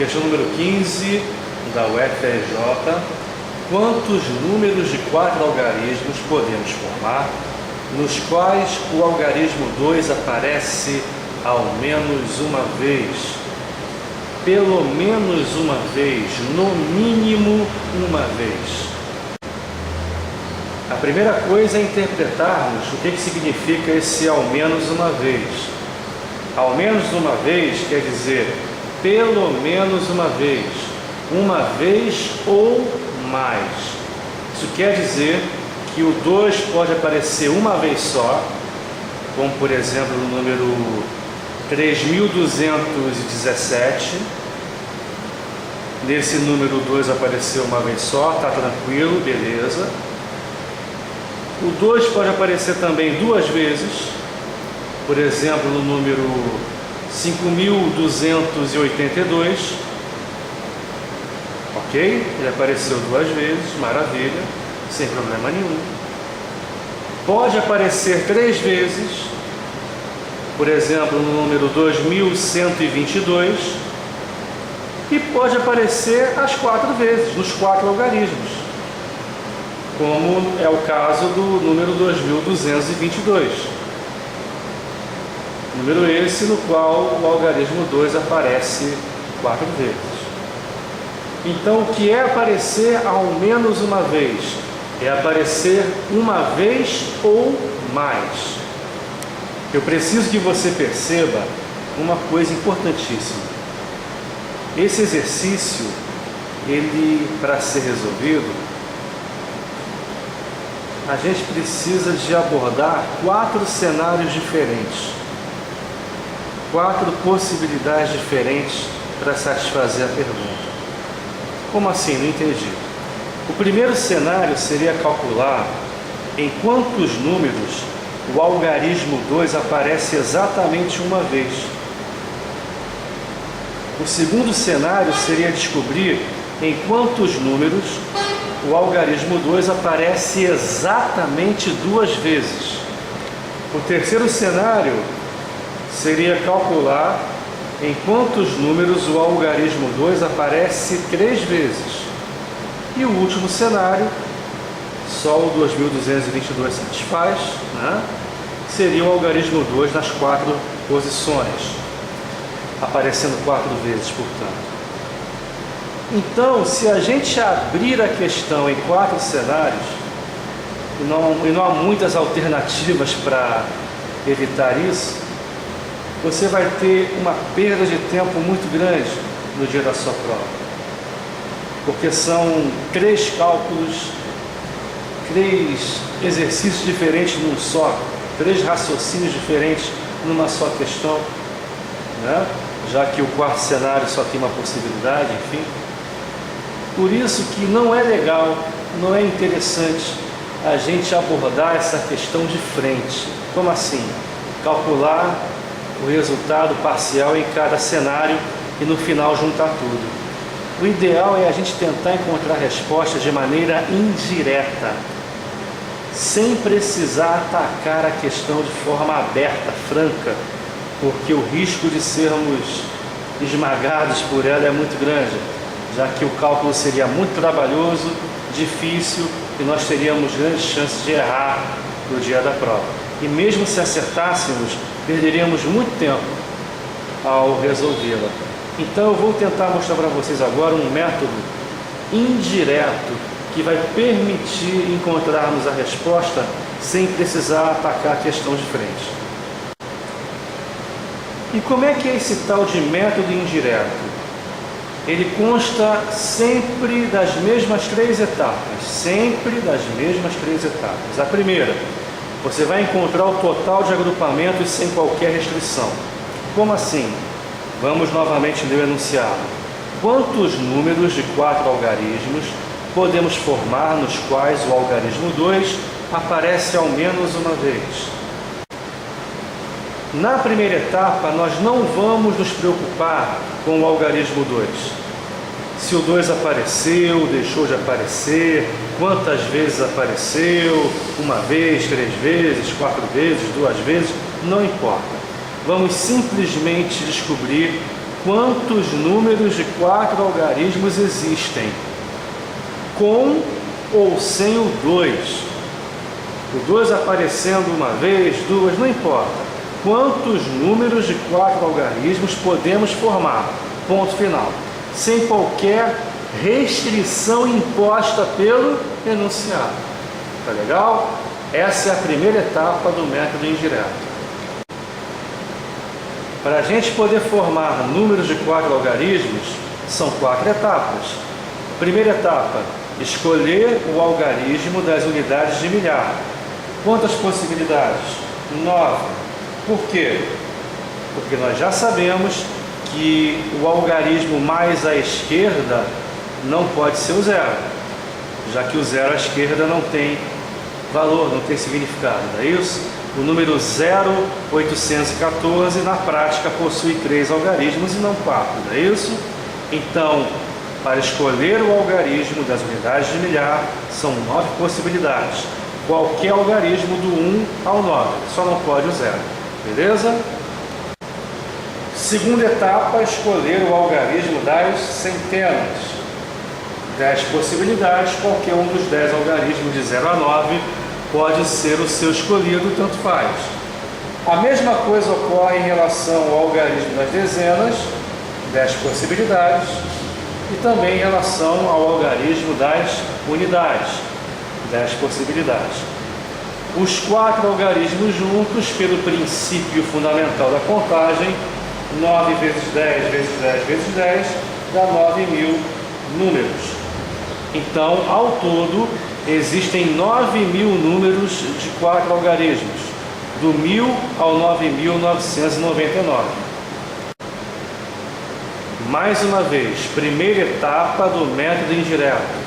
Questão número 15 da UFRJ. Quantos números de 4 algarismos podemos formar, nos quais o algarismo 2 aparece ao menos uma vez, pelo menos uma vez, no mínimo uma vez? A primeira coisa é interpretarmos o que significa esse ao menos uma vez. Ao menos uma vez quer dizer pelo menos uma vez ou mais. Isso quer dizer que o 2 pode aparecer uma vez só, como por exemplo no número 3217. Nesse número 2 apareceu uma vez só, tá tranquilo, beleza. O 2 pode aparecer também duas vezes, por exemplo no número 5282, ok? Ele apareceu duas vezes, maravilha, sem problema nenhum. Pode aparecer 3 vezes, por exemplo no número 2122, e pode aparecer as 4 vezes, nos 4 algarismos, como é o caso do número 2222. Número esse no qual o algarismo 2 aparece 4 vezes. Então, o que é aparecer ao menos uma vez? É aparecer uma vez ou mais. Eu preciso que você perceba uma coisa importantíssima. Esse exercício, ele, para ser resolvido, a gente precisa de abordar 4 cenários diferentes. 4 possibilidades diferentes para satisfazer a pergunta. Como assim? Não entendi. O primeiro cenário seria calcular em quantos números o algarismo 2 aparece exatamente uma vez. O segundo cenário seria descobrir em quantos números o algarismo 2 aparece exatamente 2 vezes. O terceiro cenário seria calcular em quantos números o algarismo 2 aparece 3 vezes. E o último cenário, só o 2222 satisfaz, né? Seria o algarismo 2 nas 4 posições, aparecendo 4 vezes, portanto. Então, se a gente abrir a questão em 4 cenários, e não há muitas alternativas para evitar isso, você vai ter uma perda de tempo muito grande no dia da sua prova. Porque são 3 cálculos, 3 exercícios diferentes num só, 3 raciocínios diferentes numa só questão, né? Já que o quarto cenário só tem uma possibilidade, enfim. Por isso que não é legal, não é interessante a gente abordar essa questão de frente. Como assim? Calcular o resultado parcial em cada cenário e no final juntar tudo. O ideal é a gente tentar encontrar respostas de maneira indireta, sem precisar atacar a questão de forma aberta, franca, porque o risco de sermos esmagados por ela é muito grande, já que o cálculo seria muito trabalhoso, difícil e nós teríamos grandes chances de errar no dia da prova. E mesmo se acertássemos, perderíamos muito tempo ao resolvê-la. Então eu vou tentar mostrar para vocês agora um método indireto que vai permitir encontrarmos a resposta sem precisar atacar a questão de frente. E como é que é esse tal de método indireto? Ele consta sempre das mesmas 3 etapas. Sempre das mesmas 3 etapas. A primeira, você vai encontrar o total de agrupamentos sem qualquer restrição. Como assim? Vamos novamente ler o enunciado. Quantos números de 4 algarismos podemos formar nos quais o algarismo 2 aparece ao menos uma vez? Na primeira etapa, nós não vamos nos preocupar com o algarismo 2. Se o 2 apareceu, deixou de aparecer, quantas vezes apareceu, uma vez, 3 vezes, 4 vezes, 2 vezes, não importa. Vamos simplesmente descobrir quantos números de 4 algarismos existem, com ou sem o 2. O 2 aparecendo uma vez, duas, não importa. Quantos números de 4 algarismos podemos formar? Ponto final. Sem qualquer restrição imposta pelo enunciado. Tá legal? Essa é a primeira etapa do método indireto. Para a gente poder formar números de 4 algarismos, são 4 etapas. Primeira etapa, escolher o algarismo das unidades de milhar. Quantas possibilidades? 9. Por quê? Porque nós já sabemos que o algarismo mais à esquerda não pode ser o zero, já que o zero à esquerda não tem valor, não tem significado, não é isso? O número 0,814 na prática possui 3 algarismos e não 4, não é isso? Então, para escolher o algarismo das unidades de milhar, são 9 possibilidades. Qualquer algarismo do 1 ao 9, só não pode o zero, beleza? Segunda etapa, escolher o algarismo das centenas. 10 possibilidades, qualquer um dos 10 algarismos de 0 a 9 pode ser o seu escolhido, tanto faz. A mesma coisa ocorre em relação ao algarismo das dezenas, 10 possibilidades, e também em relação ao algarismo das unidades, 10 possibilidades. Os 4 algarismos juntos, pelo princípio fundamental da contagem, 9 vezes 10 vezes 10 vezes 10 dá 9.000 números. Então, ao todo, existem 9.000 números de 4 algarismos, do 1000 ao 9.999. Mais uma vez, primeira etapa do método indireto.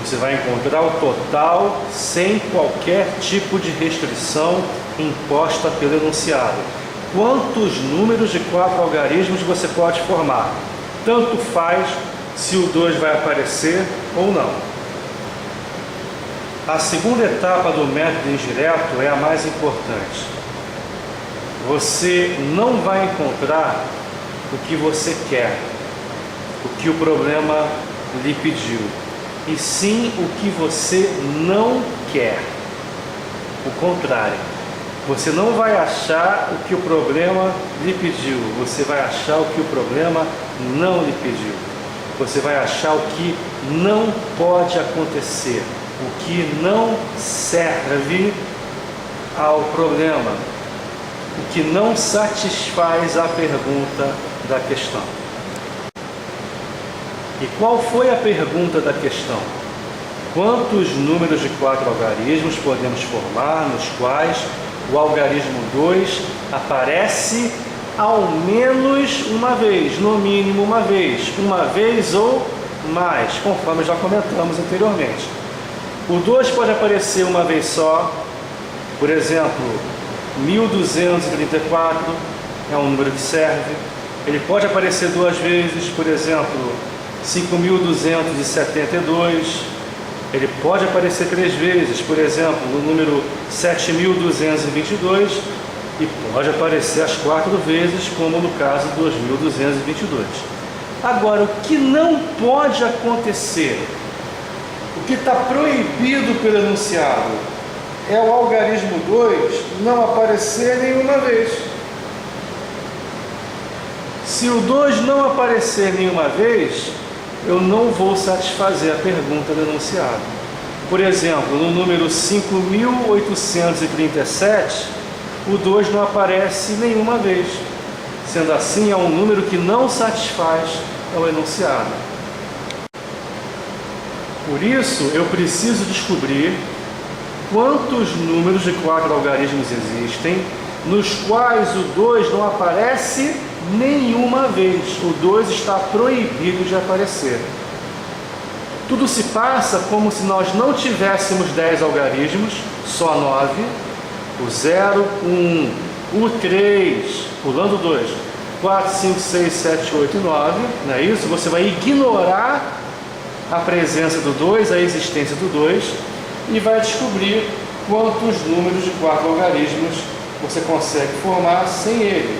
Você vai encontrar o total sem qualquer tipo de restrição imposta pelo enunciado. Quantos números de 4 algarismos você pode formar? Tanto faz se o 2 vai aparecer ou não. A segunda etapa do método indireto é a mais importante. Você não vai encontrar o que você quer, o que o problema lhe pediu, e sim o que você não quer. O contrário. Você não vai achar o que o problema lhe pediu, você vai achar o que o problema não lhe pediu. Você vai achar o que não pode acontecer, o que não serve ao problema, o que não satisfaz a pergunta da questão. E qual foi a pergunta da questão? Quantos números de 4 algarismos podemos formar nos quais o algarismo 2 aparece ao menos uma vez, no mínimo uma vez ou mais, conforme já comentamos anteriormente. O 2 pode aparecer uma vez só, por exemplo, 1234 é um número que serve. Ele pode aparecer 2 vezes, por exemplo, 5272. Ele pode aparecer 3 vezes, por exemplo, no número 7222, e pode aparecer as 4 vezes, como no caso 2222. Agora, o que não pode acontecer, o que está proibido pelo enunciado, é o algarismo 2 não aparecer nenhuma vez. Se o 2 não aparecer nenhuma vez, eu não vou satisfazer a pergunta do enunciado. Por exemplo, no número 5837, o 2 não aparece nenhuma vez. Sendo assim, é um número que não satisfaz ao enunciado. Por isso, eu preciso descobrir quantos números de 4 algarismos existem, nos quais o 2 não aparece nenhuma vez. O 2 está proibido de aparecer. Tudo se passa como se nós não tivéssemos 10 algarismos, só 9. O 0, 1, o 3, pulando 2, 4, 5, 6, 7, 8 e 9. Não é isso? Você vai ignorar a presença do 2, a existência do 2, e vai descobrir quantos números de 4 algarismos você consegue formar sem ele.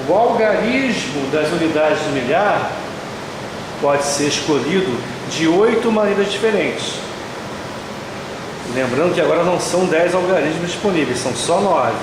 O algarismo das unidades do milhar pode ser escolhido de 8 maneiras diferentes. Lembrando que agora não são 10 algarismos disponíveis, são só 9.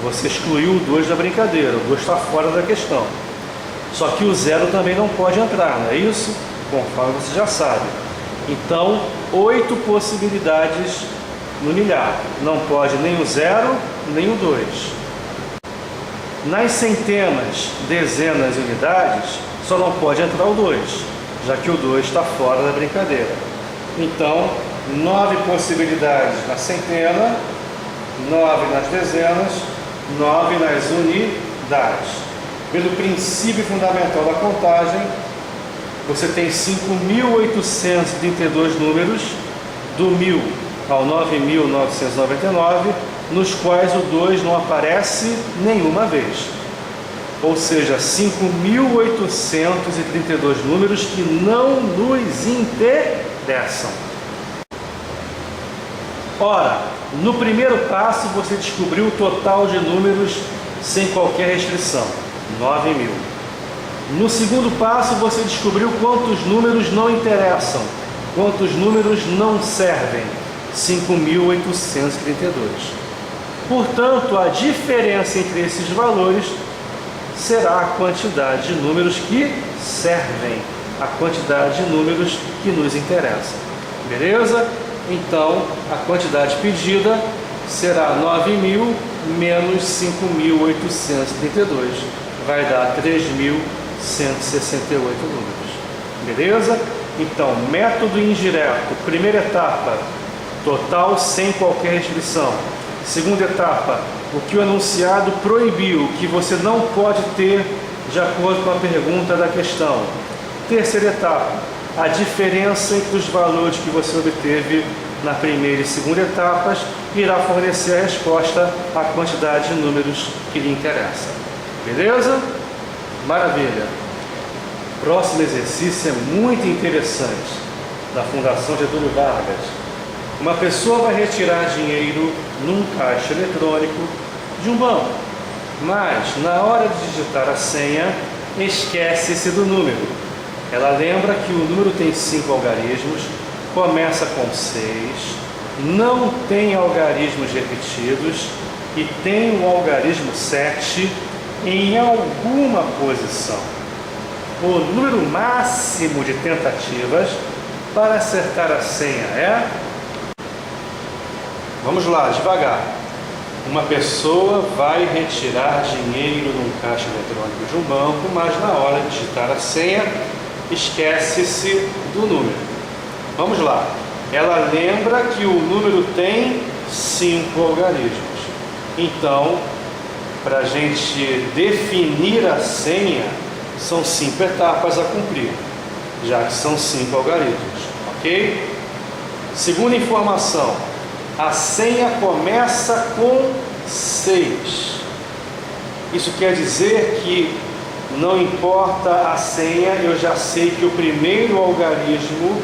Você excluiu o 2 da brincadeira, o 2 está fora da questão. Só que o 0 também não pode entrar, não é isso? Conforme você já sabe. Então, 8 possibilidades no milhar. Não pode nem o 0, nem o 2. Nas centenas, dezenas e unidades, só não pode entrar o 2, já que o 2 está fora da brincadeira. Então, 9 possibilidades na centena, 9 nas dezenas, 9 nas unidades. Pelo princípio fundamental da contagem, você tem 5.832 números, do 1.000 ao 9.999, nos quais o 2 não aparece nenhuma vez. Ou seja, 5.832 números que não nos interessam. Ora, no primeiro passo você descobriu o total de números sem qualquer restrição, 9.000. No segundo passo você descobriu quantos números não interessam, quantos números não servem, 5.832. Portanto, a diferença entre esses valores será a quantidade de números que servem, a quantidade de números que nos interessam. Beleza? Então, a quantidade pedida será 9.000 menos 5.832. Vai dar 3.168 números. Beleza? Então, método indireto. Primeira etapa, total sem qualquer restrição. Segunda etapa, o que o enunciado proibiu, que você não pode ter de acordo com a pergunta da questão. Terceira etapa, a diferença entre os valores que você obteve na primeira e segunda etapas irá fornecer a resposta à quantidade de números que lhe interessa. Beleza? Maravilha! Próximo exercício é muito interessante, da Fundação Getúlio Vargas. Uma pessoa vai retirar dinheiro num caixa eletrônico de um banco, mas na hora de digitar a senha, esquece-se do número. Ela lembra que o número tem 5 algarismos, começa com 6, não tem algarismos repetidos e tem o algarismo 7 em alguma posição. O número máximo de tentativas para acertar a senha é... Vamos lá, devagar. Uma pessoa vai retirar dinheiro num caixa eletrônico de um banco, mas na hora de digitar a senha, esquece-se do número. Vamos lá. Ela lembra que o número tem 5 algarismos. Então, para a gente definir a senha, são 5 etapas a cumprir, já que são 5 algarismos. Ok? Segunda informação. A senha começa com 6. Isso quer dizer que não importa a senha, eu já sei que o primeiro algarismo,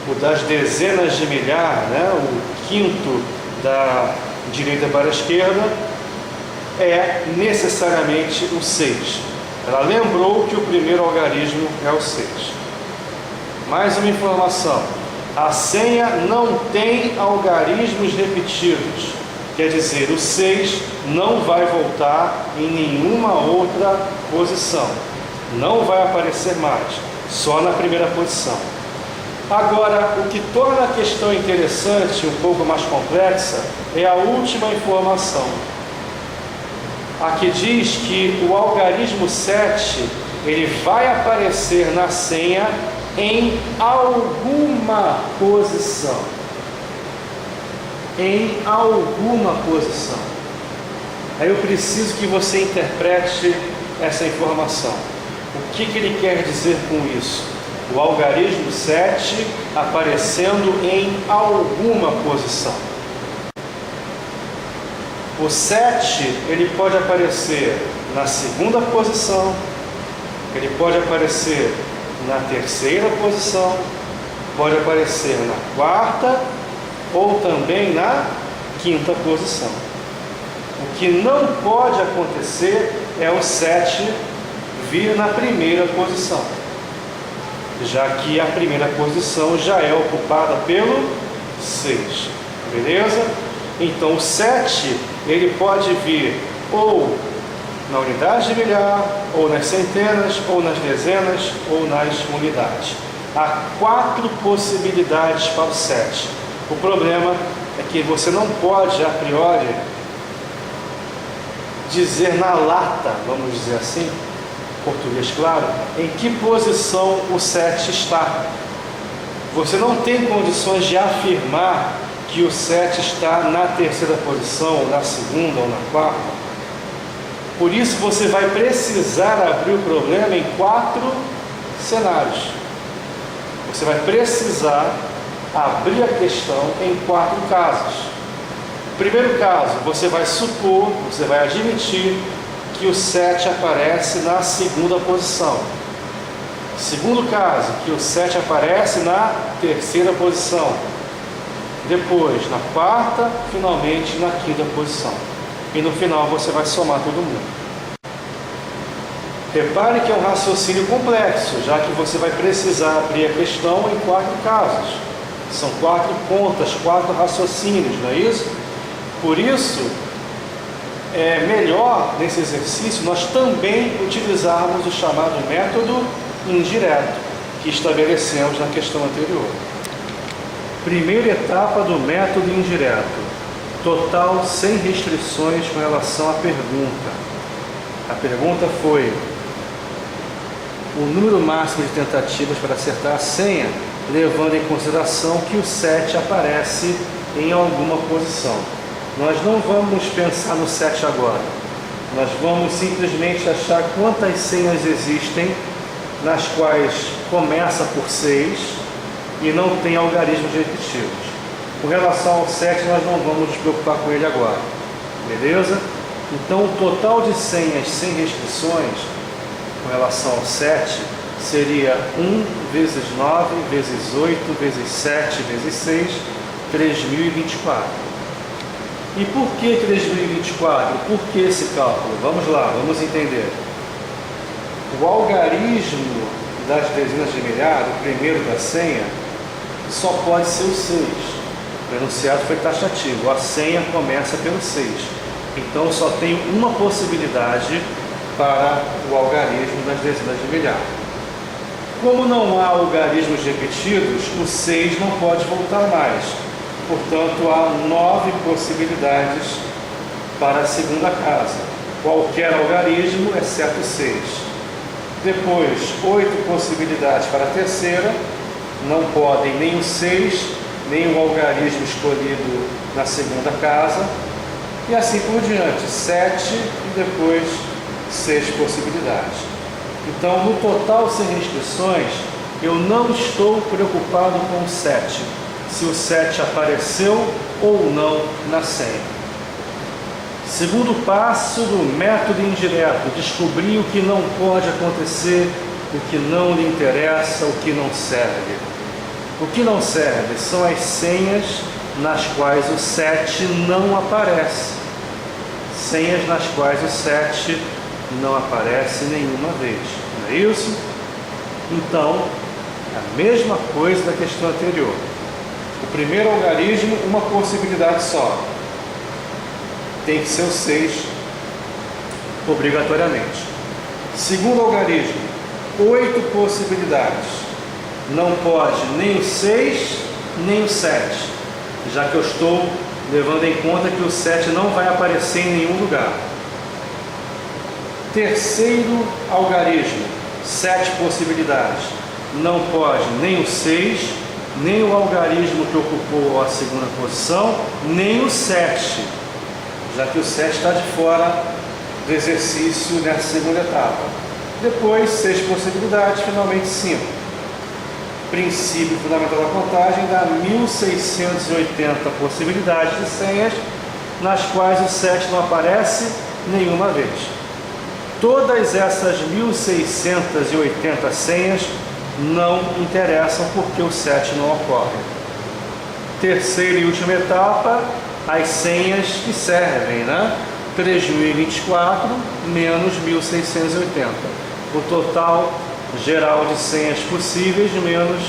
o das dezenas de milhar, né, o quinto da direita para a esquerda, é necessariamente o 6. Ela lembrou que o primeiro algarismo é o 6. Mais uma informação. A senha não tem algarismos repetidos, quer dizer, o 6 não vai voltar em nenhuma outra posição, não vai aparecer mais, só na primeira posição. Agora, o que torna a questão interessante, um pouco mais complexa, é a última informação. Aqui diz que o algarismo 7, ele vai aparecer na senha em alguma posição. Em alguma posição. Aí eu preciso que você interprete essa informação. O que ele quer dizer com isso? O algarismo 7 aparecendo em alguma posição. O 7, ele pode aparecer na segunda posição, ele pode aparecer na terceira posição, pode aparecer na quarta ou também na quinta posição. O que não pode acontecer é o 7 vir na primeira posição, já que a primeira posição já é ocupada pelo 6, beleza? Então o 7, ele pode vir ou na unidade de milhar, ou nas centenas, ou nas dezenas, ou nas unidades. Há 4 possibilidades para o 7. O problema é que você não pode, a priori, dizer na lata, vamos dizer assim, português claro, em que posição o 7 está. Você não tem condições de afirmar que o 7 está na terceira posição, ou na segunda, ou na quarta. Por isso você vai precisar abrir o problema em 4 cenários. Você vai precisar abrir a questão em 4 casos. Primeiro caso, você vai supor, você vai admitir que o 7 aparece na segunda posição. Segundo caso, que o 7 aparece na terceira posição. Depois, na quarta, finalmente na quinta posição. E no final você vai somar todo mundo. Repare que é um raciocínio complexo, já que você vai precisar abrir a questão em 4 casos. São 4 contas, 4 raciocínios, não é isso? Por isso, é melhor nesse exercício nós também utilizarmos o chamado método indireto, que estabelecemos na questão anterior. Primeira etapa do método indireto. Total sem restrições com relação à pergunta. A pergunta foi o número máximo de tentativas para acertar a senha, levando em consideração que o 7 aparece em alguma posição. Nós não vamos pensar no 7 agora. Nós vamos simplesmente achar quantas senhas existem nas quais começa por 6 e não tem algarismos repetitivos. Com relação ao 7, nós não vamos nos preocupar com ele agora, beleza? Então, o total de senhas sem restrições, com relação ao 7, seria 1 vezes 9, vezes 8, vezes 7, vezes 6, 3.024. E por que 3.024? Por que esse cálculo? Vamos lá, vamos entender. O algarismo das dezenas de milhar, o primeiro da senha, só pode ser o 6. O enunciado foi taxativo, a senha começa pelo 6. Então só tem uma possibilidade para o algarismo das dezenas de milhar. Como não há algarismos repetidos, o 6 não pode voltar mais. Portanto, há 9 possibilidades para a segunda casa. Qualquer algarismo, exceto 6. Depois, 8 possibilidades para a terceira. Não podem nem o 6, nem o algarismo escolhido na segunda casa, e assim por diante, 7 e depois 6 possibilidades. Então, no total sem restrições, eu não estou preocupado com o 7, se o 7 apareceu ou não na senha. Segundo passo do método indireto, descobrir o que não pode acontecer, o que não lhe interessa, o que não serve. O que não serve são as senhas nas quais o 7 não aparece. Senhas nas quais o 7 não aparece nenhuma vez. Não é isso? Então, é a mesma coisa da questão anterior. O primeiro algarismo, uma possibilidade só. Tem que ser o 6, obrigatoriamente. Segundo algarismo, 8 possibilidades. Não pode nem o 6, nem o 7, já que eu estou levando em conta que o 7 não vai aparecer em nenhum lugar. Terceiro algarismo, 7 possibilidades. Não pode nem o 6, nem o algarismo que ocupou a segunda posição, nem o 7, já que o 7 está de fora do exercício nessa segunda etapa. Depois, 6 possibilidades, finalmente 5. Princípio fundamental da contagem dá 1.680 possibilidades de senhas, nas quais o 7 não aparece nenhuma vez. Todas essas 1.680 senhas não interessam porque o 7 não ocorre. Terceira e última etapa, as senhas que servem, né? 3.024 menos 1.680. O total geral de senhas possíveis menos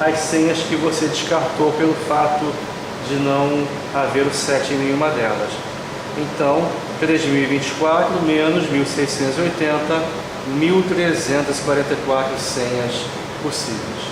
as senhas que você descartou pelo fato de não haver o 7 em nenhuma delas. Então, 3.024 menos 1.680, 1.344 senhas possíveis.